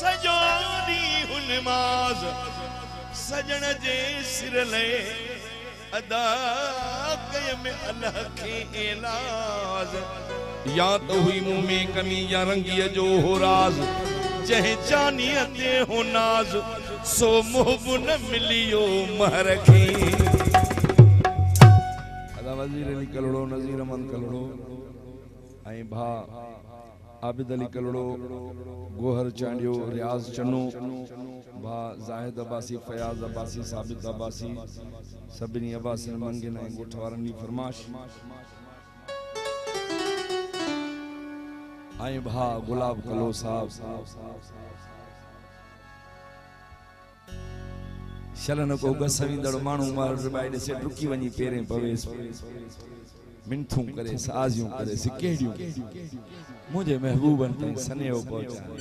सजोनी हुनमाज सजन जे सिर ले अदा कय में अल्लाह के इलाज या तो हुई मुंह में कमी या रंगिया जो हो राज जहे जानियत हो नाज सो मोहब न मिलियो महरखी अदा वजीर अली कलड़ो नजीर अमन कलड़ो आई भा आबिद अली कलड़ो गोहर चांडियो रियाज चन्नो भा जाहिद अब्बासी फयाज अब्बासी साबित अब्बासी सबिनी अब्बासी मंगिन ऐं ॻोठ वारनि जी फरमाश आई भा गुलाब कलो साहब शलन को गसवींदड़ माण्हू मार बाई ॾिसे डुकी वञी पेरें पवेस मिंथूं करे साज़ियूं करे सिकेड़ियूं मुझे महबूबन ताईं सनेहो पहुचाए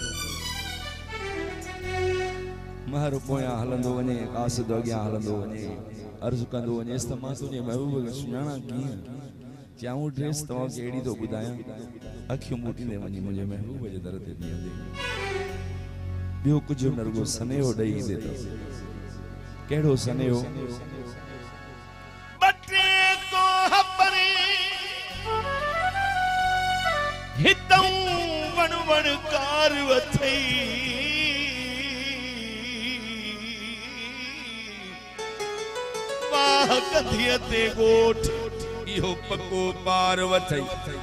महर पोयां हलंदो वञे कासिद अॻियां हलंदो वञे अर्ज़ कंदो वञे त मां तुंहिंजे महबूब खे सुञाणा कीअं चाऊं ड्रेस तव्हांखे अहिड़ी थो ॿुधायां अखियूं मूटींदे वञी मुंहिंजे महबूब जे दर ते बीहंदे ॿियो कुझु न रुॻो सनेहो ॾेई ईंदे अथव कहिड़ो सनेहो हितऊं वण वण कार वथई वाह कधिय ते गोठ इहो पको पार वथई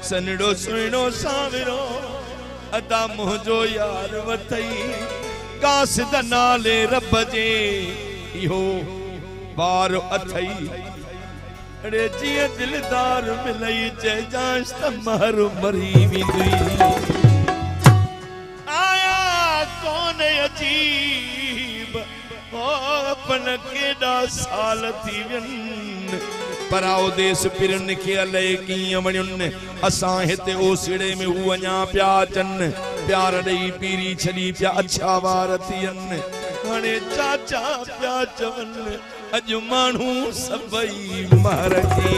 सनड़ो सुहिणो सावरो अदा मुंहिंजो यार वथई कासिद नाले रब जे इहो बार अथई अरे जिया दिलदार मिलई चइजांस त महर मरी वेंदी आया कौन अजीब ओ अपन केॾा साल थी वियनि पराओ देश पिरन खे अलाए कीअं वणियुनि असां हिते ओसिड़े में हू अञा पिया अचनि प्यार ॾेई पीरी छॾी पिया अछा वार थियनि हाणे चाचा पिया चवनि अज मानू सबई महरखी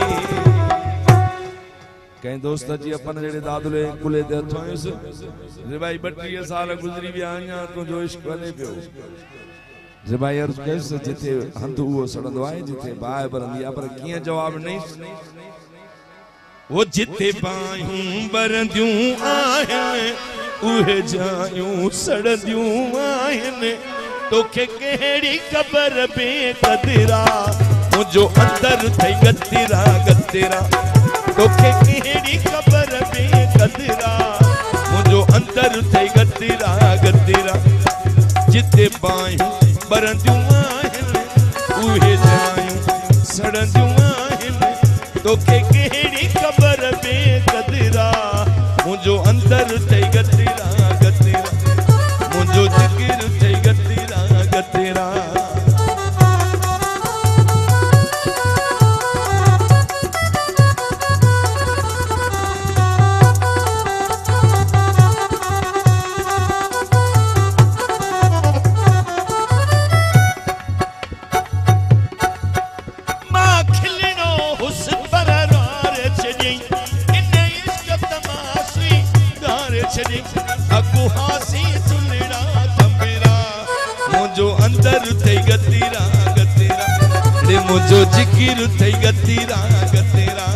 कहीं दोस्त जी अपन जेड़े दादले कुले दे हथोंस जे भाई 32 साल गुजरी विया अञा तुंहिंजो इश्क हले पियो जे भाई अर्ज कयस जिथे हंध उहो सड़ंदो आहे जिथे बाहि भरंदी आहे पर कीअं जवाब नहीं वो जिथे बाहियूं भरंदियूं आहिनि उहे जायूं सड़ंदियूं आहिनि तोखे कहिड़ी ख़बर बेक़दरा मुंहिंजो अंदर थई गतिरा गतिरा तोखे कहिड़ी ख़बर बेक़दरा मुंहिंजो अंदर थई गतिरा गतिरा जिते बाहियूं भरंदियूं आहिनि उहे जायूं सड़ंदियूं आहिनि तोखे कहिड़ी ख़बर बेक़दरा मुंहिंजो अंदर थई गतिरा गतिरा मुंहिंजो जिकिर थई गतिरा गतिरा मुझो अंदर थई गतिरा गतिरा मुझो जिकिर थई गतिरा गतिरा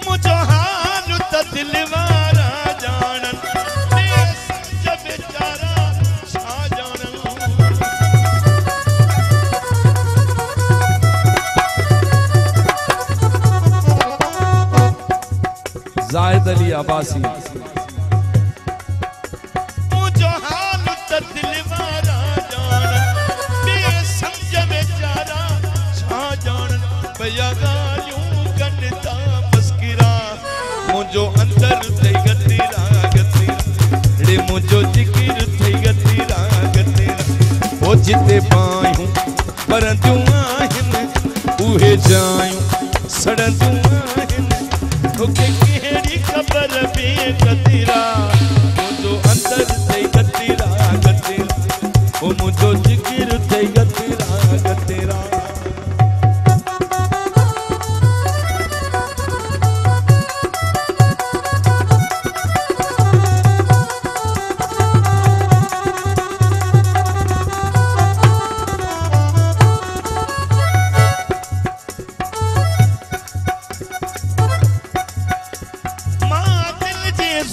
मुझो हाल त दिलवारा जानन जब बेचारा जाहिद अली अब्बासी मुझो हाल त दिलवारा जानन बेसमझ बेचारा छा जानन भैया गालियूं कनता मस्किरा मुझो अंदर थई गतिरा गतिरा रे मुझो जिकिर थई गतिरा गतिरा ओ जिते बाहियूं भरंदियूं आहिनि उहे जायूं सड़ंदियूं आहिनि तोखे कहिड़ी ख़बर बेक़दरा मुंहिंजो अंदर थई गतिरा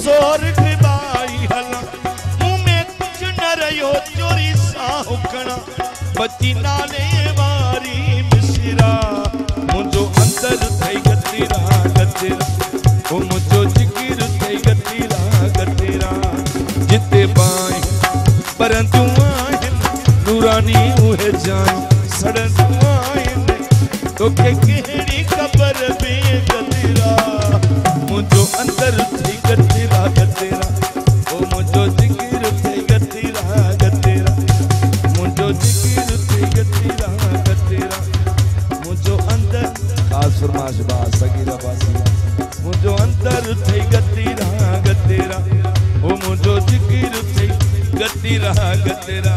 सोर घिबाई हला मुंह में कुछ न रहो चोरी साहुकना बची नाले वारी मिसरा मुझो अंदर थई गतीरा गतीरा ओ मुझो जिकिर थई गतीरा गतीरा जिते बाई परंतु आहिन नूरानी उहे जान सड़न आहिन तो के केड़ी खबर बे गतीरा मुझो अंदर थई गतीरा गतीरा ओ मुझो जिकिर थई गतीरा गतीरा मुझो जिकिर थई गतीरा गतीरा मुझो अंदर खास फरमाश बा सगीरा बासिया मुझो अंदर थई गतीरा गतीरा ओ मुझो जिकिर थई गतीरा गतीरा